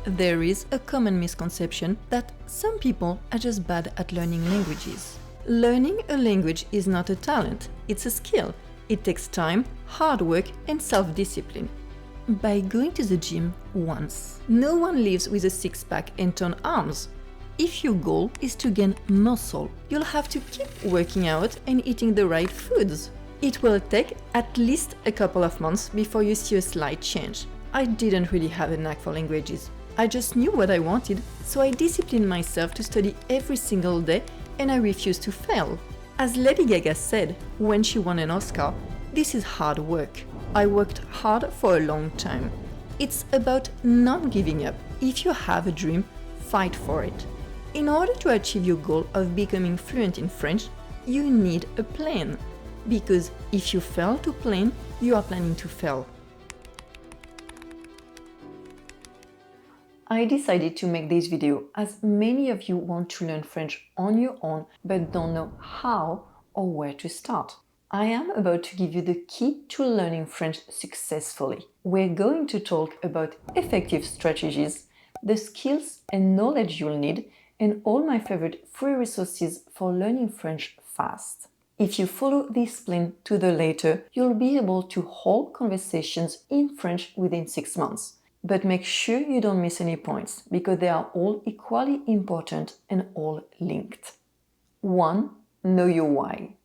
There is a common misconception that some people are just bad at learning languages. Learning a language is not a talent, it's a skill. It takes time, hard work, and self-discipline. By going to the gym once. No one lives with a six-pack and toned arms. If your goal is to gain muscle, you'll have to keep working out and eating the right foods. It will take at least a couple of months before you see a slight change. I didn't really have a knack for languages. I just knew what I wanted, so I disciplined myself to study every single day and I refused to fail. As Lady Gaga said when she won an Oscar, this is hard work. I worked hard for a long time. It's about not giving up. If you have a dream, fight for it. In order to achieve your goal of becoming fluent in French, you need a plan. Because if you fail to plan, you are planning to fail. I decided to make this video as many of you want to learn French on your own but don't know how or where to start. I am about to give you the key to learning French successfully. We're going to talk about effective strategies, the skills and knowledge you'll need, and all my favorite free resources for learning French fast. If you follow this plan to the letter, you'll be able to hold conversations in French within 6 months. But make sure you don't miss any points, because they are all equally important and all linked. 1. Know your why.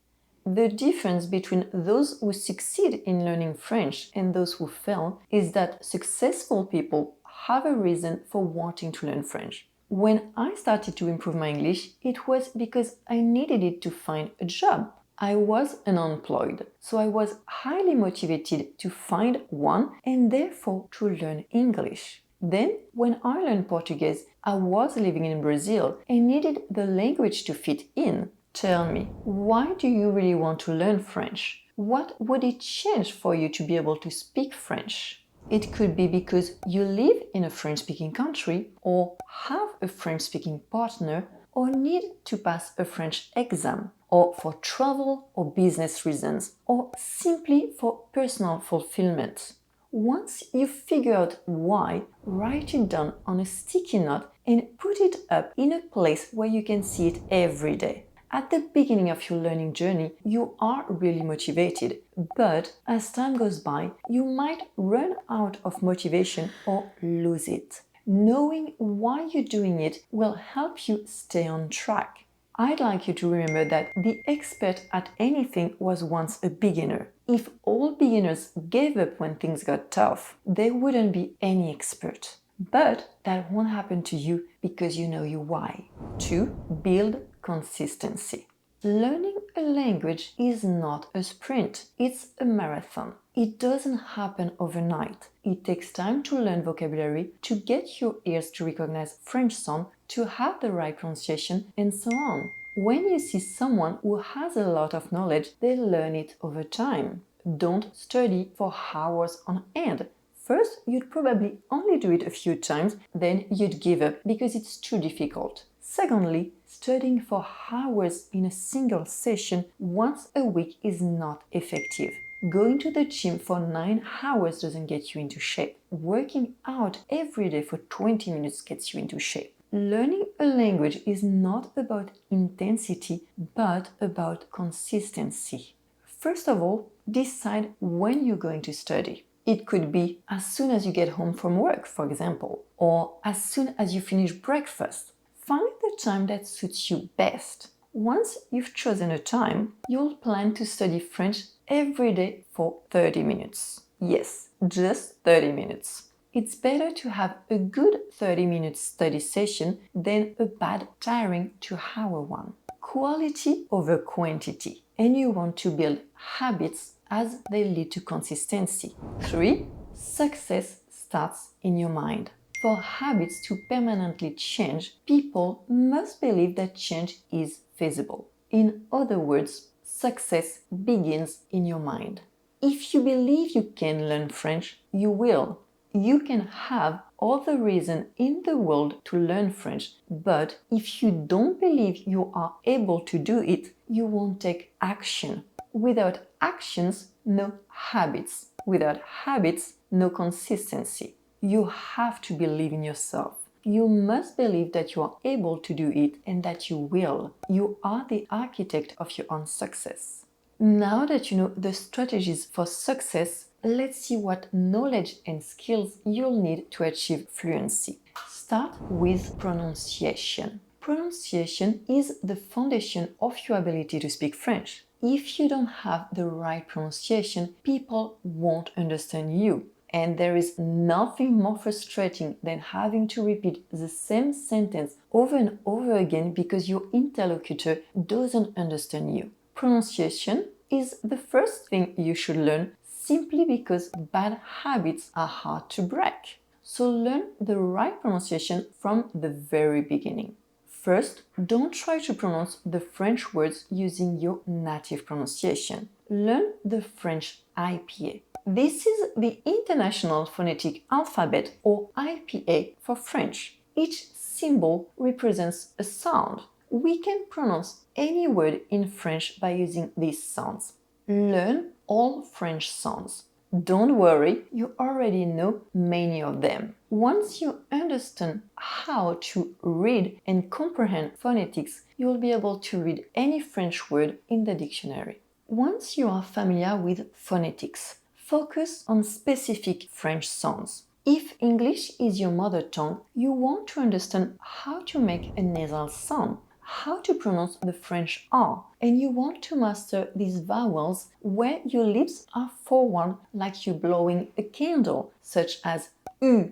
The difference between those who succeed in learning French and those who fail is that successful people have a reason for wanting to learn French. When I started to improve my English, it was because I needed it to find a job. I was unemployed, so I was highly motivated to find one and therefore to learn English. Then, when I learned Portuguese, I was living in Brazil and needed the language to fit in. Tell me, why do you really want to learn French? What would it change for you to be able to speak French? It could be because you live in a French-speaking country, or have a French-speaking partner, or need to pass a French exam, or for travel or business reasons, or simply for personal fulfillment. Once you figure out why, write it down on a sticky note and put it up in a place where you can see it every day. At the beginning of your learning journey, you are really motivated, but as time goes by, you might run out of motivation or lose it. Knowing why you're doing it will help you stay on track. I'd like you to remember that the expert at anything was once a beginner. If all beginners gave up when things got tough, there wouldn't be any expert. But that won't happen to you because you know your why. 2. Build consistency. Learning a language is not a sprint, it's a marathon. It doesn't happen overnight. It takes time to learn vocabulary, to get your ears to recognize French sound, to have the right pronunciation, and so on. When you see someone who has a lot of knowledge, they learn it over time. Don't study for hours on end. First, you'd probably only do it a few times, then you'd give up because it's too difficult. Secondly, studying for hours in a single session once a week is not effective. Going to the gym for 9 hours doesn't get you into shape. Working out every day for 20 minutes gets you into shape. Learning a language is not about intensity, but about consistency. First of all, decide when you're going to study. It could be as soon as you get home from work, for example, or as soon as you finish breakfast. Find the time that suits you best. Once you've chosen a time, you'll plan to study French every day for 30 minutes. Yes, just 30 minutes. It's better to have a good 30-minute study session than a bad, tiring 2-hour one. Quality over quantity. And you want to build habits as they lead to consistency. 3. Success starts in your mind. For habits to permanently change, people must believe that change is feasible. In other words, success begins in your mind. If you believe you can learn French, you will. You can have all the reason in the world to learn French, but if you don't believe you are able to do it, you won't take action. Without actions, no habits. Without habits, no consistency. You have to believe in yourself. You must believe that you are able to do it and that you will. You are the architect of your own success. Now that you know the strategies for success, let's see what knowledge and skills you'll need to achieve fluency. Start with pronunciation. Pronunciation is the foundation of your ability to speak French. If you don't have the right pronunciation, people won't understand you. And there is nothing more frustrating than having to repeat the same sentence over and over again because your interlocutor doesn't understand you. Pronunciation is the first thing you should learn simply because bad habits are hard to break. So learn the right pronunciation from the very beginning. First, don't try to pronounce the French words using your native pronunciation. Learn the French IPA. This is the International Phonetic Alphabet, or IPA for French. Each symbol represents a sound. We can pronounce any word in French by using these sounds. Learn all French sounds. Don't worry, you already know many of them. Once you understand how to read and comprehend phonetics, you'll be able to read any French word in the dictionary. Once you are familiar with phonetics, focus on specific French sounds. If English is your mother tongue, you want to understand how to make a nasal sound, how to pronounce the French R, and you want to master these vowels where your lips are forward like you're blowing a candle, such as U,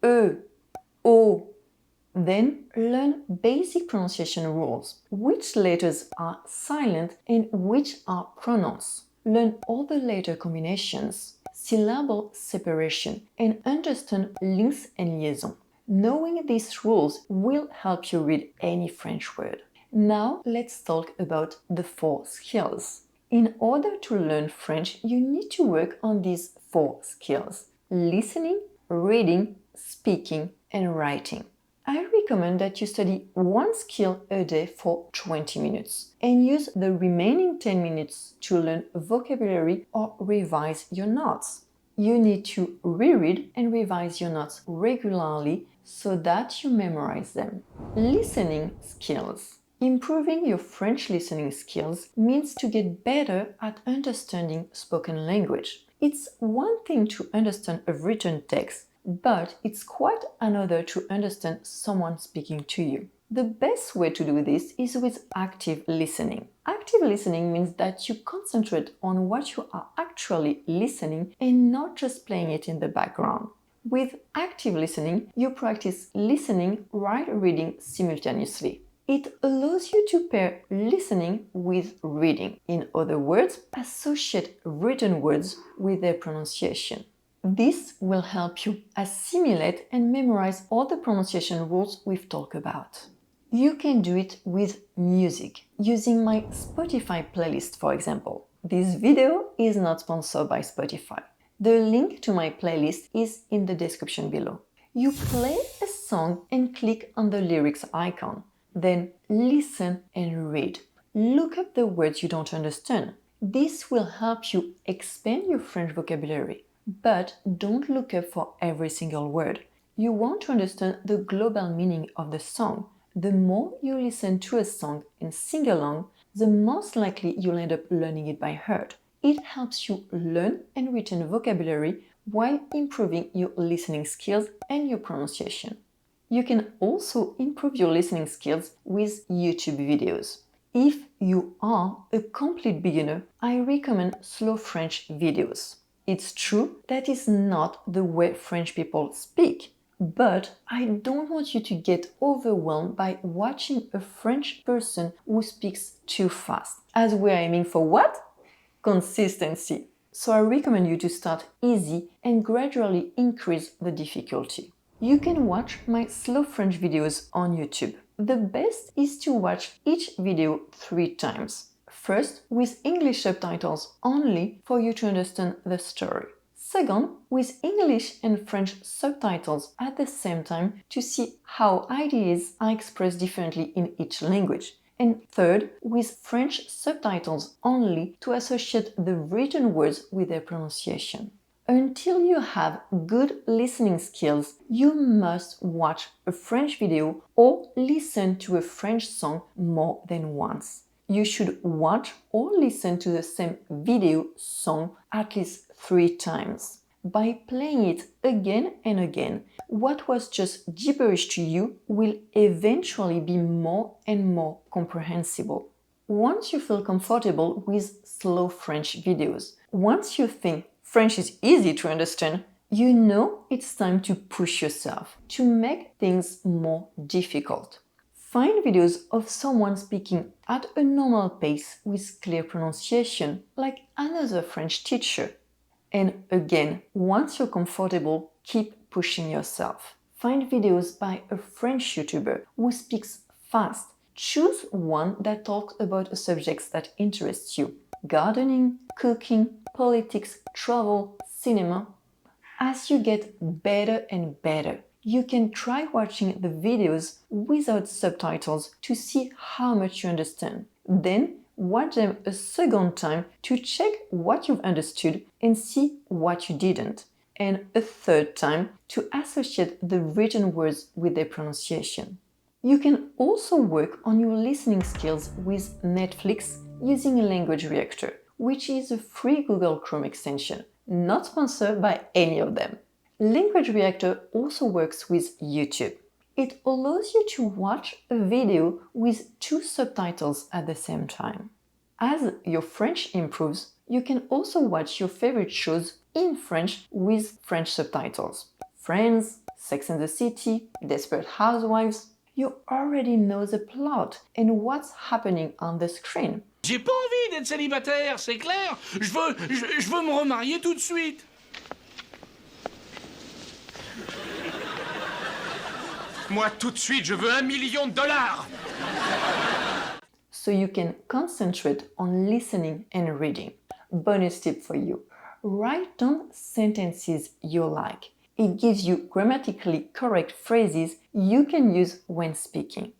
E, O. Then learn basic pronunciation rules, which letters are silent and which are pronounced. Learn all the letter combinations, syllable separation, and understand links and liaison. Knowing these rules will help you read any French word. Now let's talk about the 4 skills. In order to learn French, you need to work on these 4 skills: listening, reading, speaking, and writing. I recommend that you study one skill a day for 20 minutes and use the remaining 10 minutes to learn vocabulary or revise your notes. You need to reread and revise your notes regularly so that you memorize them. Listening skills. Improving your French listening skills means to get better at understanding spoken language. It's one thing to understand a written text, but it's quite another to understand someone speaking to you. The best way to do this is with active listening. Active listening means that you concentrate on what you are actually listening and not just playing it in the background. With active listening, you practice listening while reading simultaneously. It allows you to pair listening with reading. In other words, associate written words with their pronunciation. This will help you assimilate and memorize all the pronunciation rules we've talked about. You can do it with music, using my Spotify playlist, for example. This video is not sponsored by Spotify. The link to my playlist is in the description below. You play a song and click on the lyrics icon. Then listen and read. Look up the words you don't understand. This will help you expand your French vocabulary. But don't look up for every single word. You want to understand the global meaning of the song. The more you listen to a song and sing along, the most likely you'll end up learning it by heart. It helps you learn and retain vocabulary while improving your listening skills and your pronunciation. You can also improve your listening skills with YouTube videos. If you are a complete beginner, I recommend slow French videos. It's true that is not the way French people speak, but I don't want you to get overwhelmed by watching a French person who speaks too fast, as we're aiming for what? Consistency. So I recommend you to start easy and gradually increase the difficulty. You can watch my slow French videos on YouTube. The best is to watch each video 3 times. First, with English subtitles only for you to understand the story. Second, with English and French subtitles at the same time to see how ideas are expressed differently in each language. And third, with French subtitles only to associate the written words with their pronunciation. Until you have good listening skills, you must watch a French video or listen to a French song more than once. You should watch or listen to the same video song at least 3 times. By playing it again and again, what was just gibberish to you will eventually be more and more comprehensible. Once you feel comfortable with slow French videos, once you think French is easy to understand, you know it's time to push yourself, to make things more difficult. Find videos of someone speaking at a normal pace with clear pronunciation, like another French teacher. And again, once you're comfortable, keep pushing yourself. Find videos by a French YouTuber who speaks fast. Choose one that talks about a subject that interests you. Gardening, cooking, politics, travel, cinema. As you get better and better, you can try watching the videos without subtitles to see how much you understand. Then watch them a second time to check what you've understood and see what you didn't. And a third time to associate the written words with their pronunciation. You can also work on your listening skills with Netflix using a language reactor, which is a free Google Chrome extension, not sponsored by any of them. Language Reactor also works with YouTube. It allows you to watch a video with 2 subtitles at the same time. As your French improves, you can also watch your favorite shows in French with French subtitles. Friends, Sex and the City, Desperate Housewives. You already know the plot and what's happening on the screen. J'ai pas envie d'être célibataire, c'est clair. Je veux me remarier tout de suite. Moi, tout de suite, je veux $1 million. So you can concentrate on listening and reading. Bonus tip for you. Write down sentences you like. It gives you grammatically correct phrases you can use when speaking.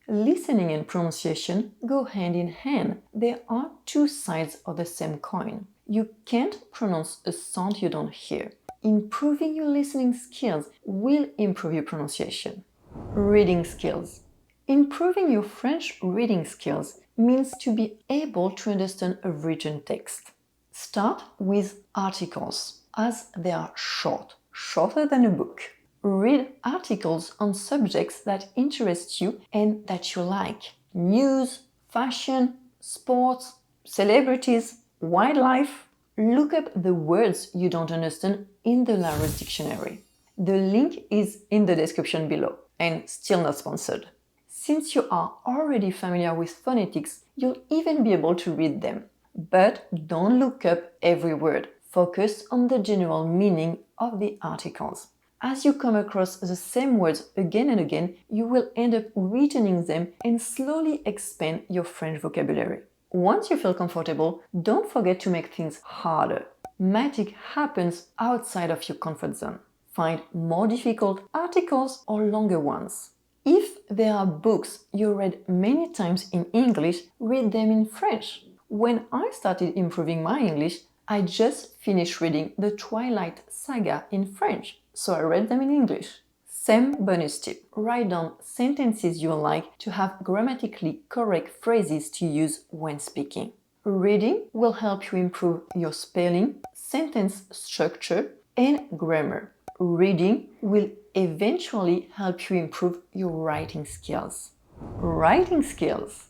Listening and pronunciation go hand in hand. There are 2 sides of the same coin. You can't pronounce a sound you don't hear. Improving your listening skills will improve your pronunciation. Reading skills. Improving your French reading skills means to be able to understand a written text. Start with articles, as they are short, shorter than a book. Read articles on subjects that interest you and that you like. News, fashion, sports, celebrities, wildlife. Look up the words you don't understand in the Larousse dictionary. The link is in the description below, and still not sponsored. Since you are already familiar with phonetics, you'll even be able to read them. But don't look up every word. Focus on the general meaning of the articles. As you come across the same words again and again, you will end up returning them and slowly expand your French vocabulary. Once you feel comfortable, don't forget to make things harder. Magic happens outside of your comfort zone. Find more difficult articles or longer ones. If there are books you read many times in English, read them in French. When I started improving my English, I just finished reading the Twilight Saga in French, so I read them in English. Same bonus tip. Write down sentences you like to have grammatically correct phrases to use when speaking. Reading will help you improve your spelling, sentence structure, and grammar. Reading will eventually help you improve your writing skills. Writing skills.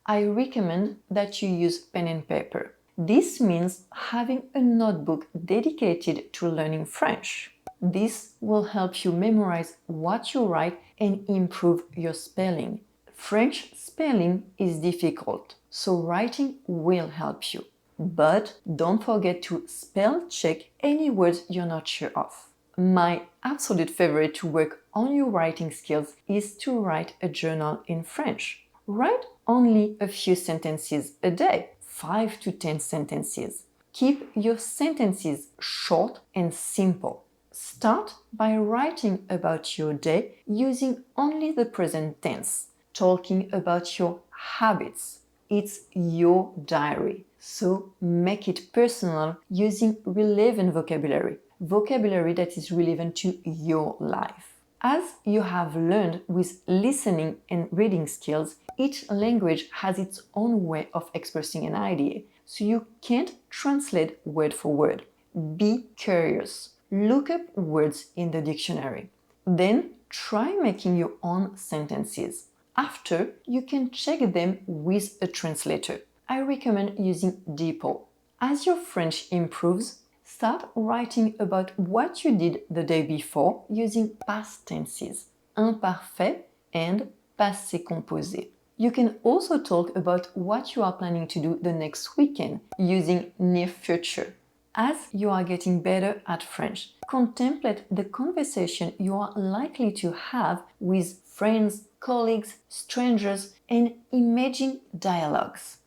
I recommend that you use pen and paper. This means having a notebook dedicated to learning French. This will help you memorize what you write and improve your spelling. French spelling is difficult, so writing will help you. But don't forget to spell check any words you're not sure of. My absolute favorite to work on your writing skills is to write a journal in French. Write only a few sentences a day, 5 to 10 sentences. Keep your sentences short and simple. Start by writing about your day using only the present tense, talking about your habits. It's your diary, so make it personal using relevant vocabulary. vocabulary that is relevant to your life. As you have learned with listening and reading skills, each language has its own way of expressing an idea, so you can't translate word for word. Be curious. Look up words in the dictionary. Then try making your own sentences. After, you can check them with a translator. I recommend using DeepL. As your French improves, start writing about what you did the day before using past tenses, imparfait and passé composé. You can also talk about what you are planning to do the next weekend using near future. As you are getting better at French, contemplate the conversation you are likely to have with friends, colleagues, strangers, and imagine dialogues.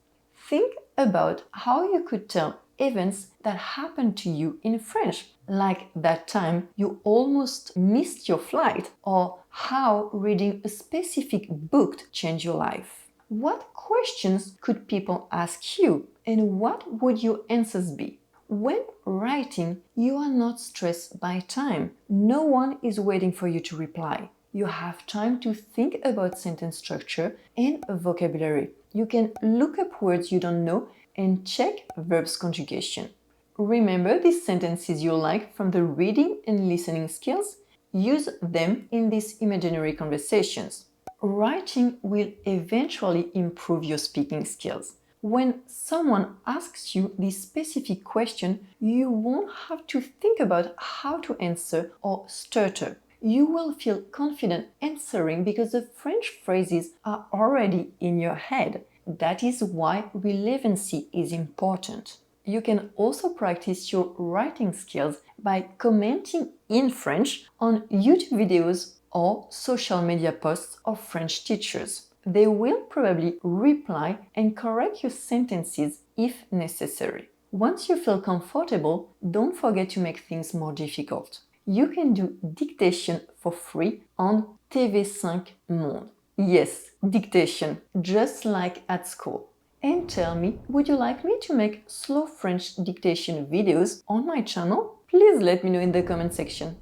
Think about how you could tell events that happened to you in French, like that time you almost missed your flight, or how reading a specific book changed your life. What questions could people ask you, and what would your answers be? When writing, you are not stressed by time. No one is waiting for you to reply. You have time to think about sentence structure and vocabulary. You can look up words you don't know and check verbs conjugation. Remember these sentences you like from the reading and listening skills? Use them in these imaginary conversations. Writing will eventually improve your speaking skills. When someone asks you this specific question, you won't have to think about how to answer or stutter. You will feel confident answering because the French phrases are already in your head. That is why relevancy is important. You can also practice your writing skills by commenting in French on YouTube videos or social media posts of French teachers. They will probably reply and correct your sentences if necessary. Once you feel comfortable, don't forget to make things more difficult. You can do dictation for free on TV5 Monde. Yes, dictation, just like at school. And tell me, would you like me to make slow French dictation videos on my channel? Please let me know in the comment section.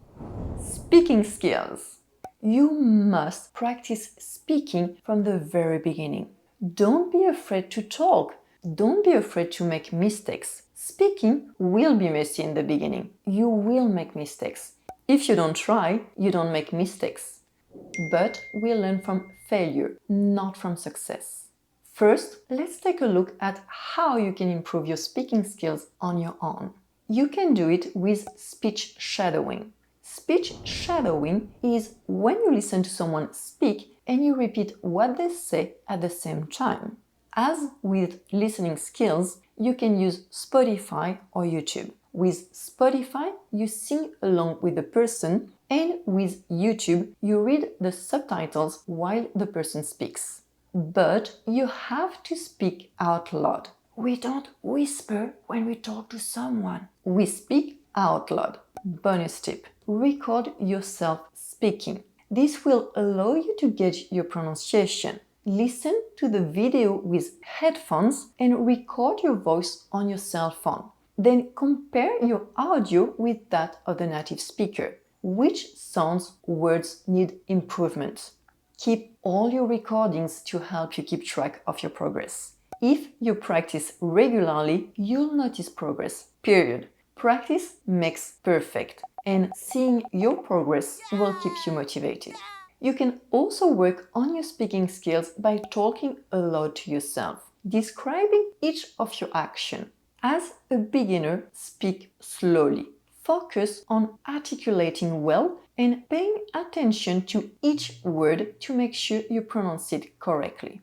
Speaking skills. You must practice speaking from the very beginning. Don't be afraid to talk. Don't be afraid to make mistakes. Speaking will be messy in the beginning. You will make mistakes. If you don't try, you don't make mistakes. But we learn from failure, not from success. First, let's take a look at how you can improve your speaking skills on your own. You can do it with speech shadowing. Speech shadowing is when you listen to someone speak and you repeat what they say at the same time. As with listening skills, you can use Spotify or YouTube. With Spotify, you sing along with the person, and with YouTube, you read the subtitles while the person speaks. But you have to speak out loud. We don't whisper when we talk to someone. We speak out loud. Bonus tip: record yourself speaking. This will allow you to gauge your pronunciation. Listen to the video with headphones and record your voice on your cell phone. Then compare your audio with that of the native speaker. Which sounds, words need improvement? Keep all your recordings to help you keep track of your progress. If you practice regularly, you'll notice progress, period. Practice makes perfect, and seeing your progress will keep you motivated. You can also work on your speaking skills by talking aloud to yourself, describing each of your actions. As a beginner, speak slowly. Focus on articulating well and paying attention to each word to make sure you pronounce it correctly.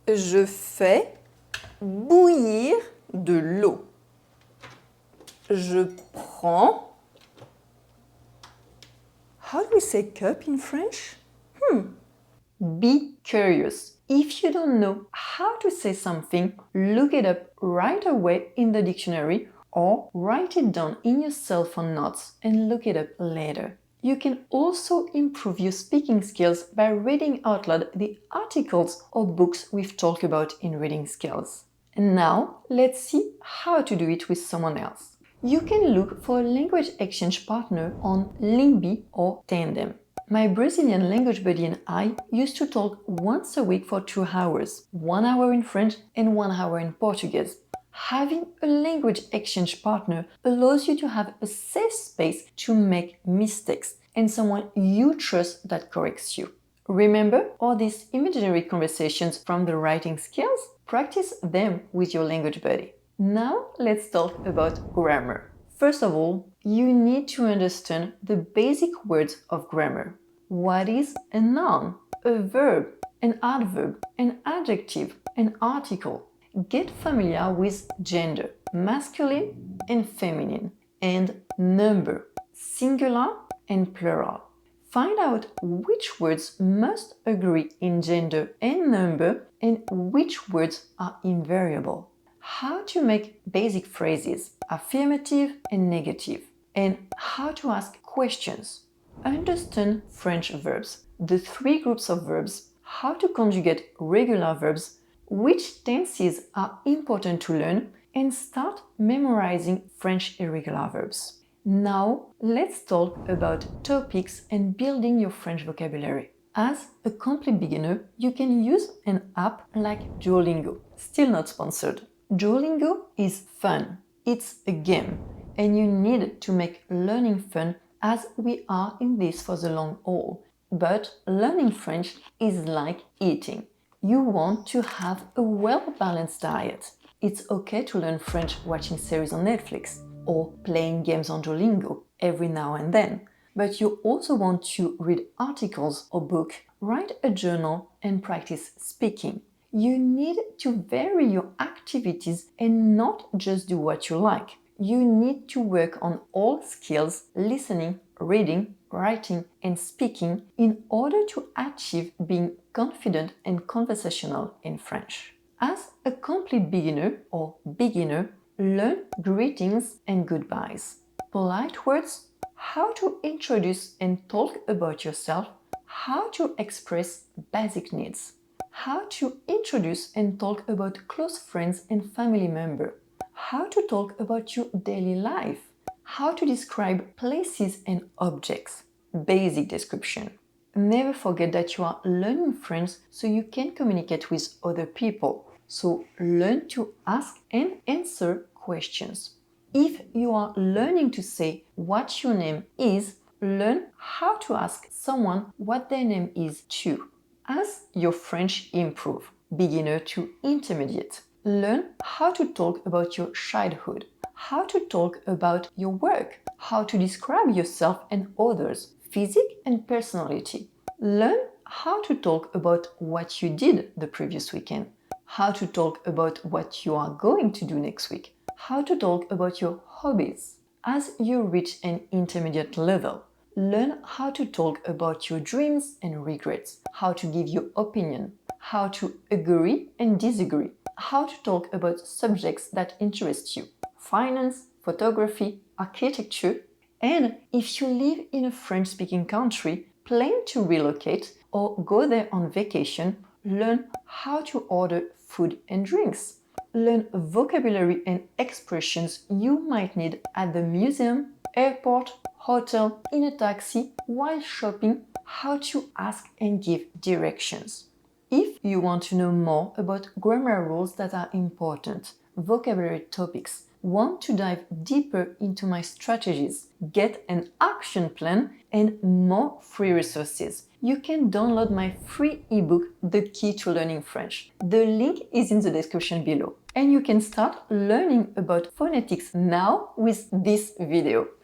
Je fais bouillir de l'eau. Je prends. How do we say cup in French? Be curious. If you don't know how to say something, look it up right away in the dictionary or write it down in your cell phone notes and look it up later. You can also improve your speaking skills by reading out loud the articles or books we've talked about in reading skills. And now, let's see how to do it with someone else. You can look for a language exchange partner on Linkbee or Tandem. My Brazilian language buddy and I used to talk once a week for 2 hours, 1 hour in French and 1 hour in Portuguese. Having a language exchange partner allows you to have a safe space to make mistakes and someone you trust that corrects you. Remember all these imaginary conversations from the writing skills? Practice them with your language buddy. Now let's talk about grammar. First of all, you need to understand the basic words of grammar. What is a noun, a verb, an adverb, an adjective, an article? Get familiar with gender, masculine and feminine, and number, singular and plural. Find out which words must agree in gender and number and which words are invariable. How to make basic phrases, affirmative and negative, and how to ask questions. Understand French verbs, the 3 groups of verbs, how to conjugate regular verbs, which tenses are important to learn, and start memorizing French irregular verbs. Now, let's talk about topics and building your French vocabulary. As a complete beginner, you can use an app like Duolingo, still not sponsored. Duolingo is fun. It's a game, and you need to make learning fun as we are in this for the long haul. But learning French is like eating. You want to have a well-balanced diet. It's okay to learn French watching series on Netflix or playing games on Duolingo every now and then. But you also want to read articles or books, write a journal, and practice speaking. You need to vary your activities and not just do what you like. You need to work on all skills, listening, reading, writing, and speaking in order to achieve being confident and conversational in French. As a complete beginner or beginner, learn greetings and goodbyes, polite words, how to introduce and talk about yourself, how to express basic needs, how to introduce and talk about close friends and family members, how to talk about your daily life, how to describe places and objects, basic description. Never forget that you are learning French so you can communicate with other people. So learn to ask and answer questions. If you are learning to say what your name is, learn how to ask someone what their name is too. As your French improves, beginner to intermediate, learn how to talk about your childhood, how to talk about your work, how to describe yourself and others, physique and personality. Learn how to talk about what you did the previous weekend, how to talk about what you are going to do next week, how to talk about your hobbies. As you reach an intermediate level, learn how to talk about your dreams and regrets, how to give your opinion, how to agree and disagree, how to talk about subjects that interest you, finance, photography, architecture, and if you live in a French-speaking country, plan to relocate or go there on vacation, learn how to order food and drinks. Learn vocabulary and expressions you might need at the museum, airport, hotel, in a taxi, while shopping, how to ask and give directions. If you want to know more about grammar rules that are important, vocabulary topics, want to dive deeper into my strategies, get an action plan, and more free resources, you can download my free ebook, The Key to Learning French. The link is in the description below. And you can start learning about phonetics now with this video.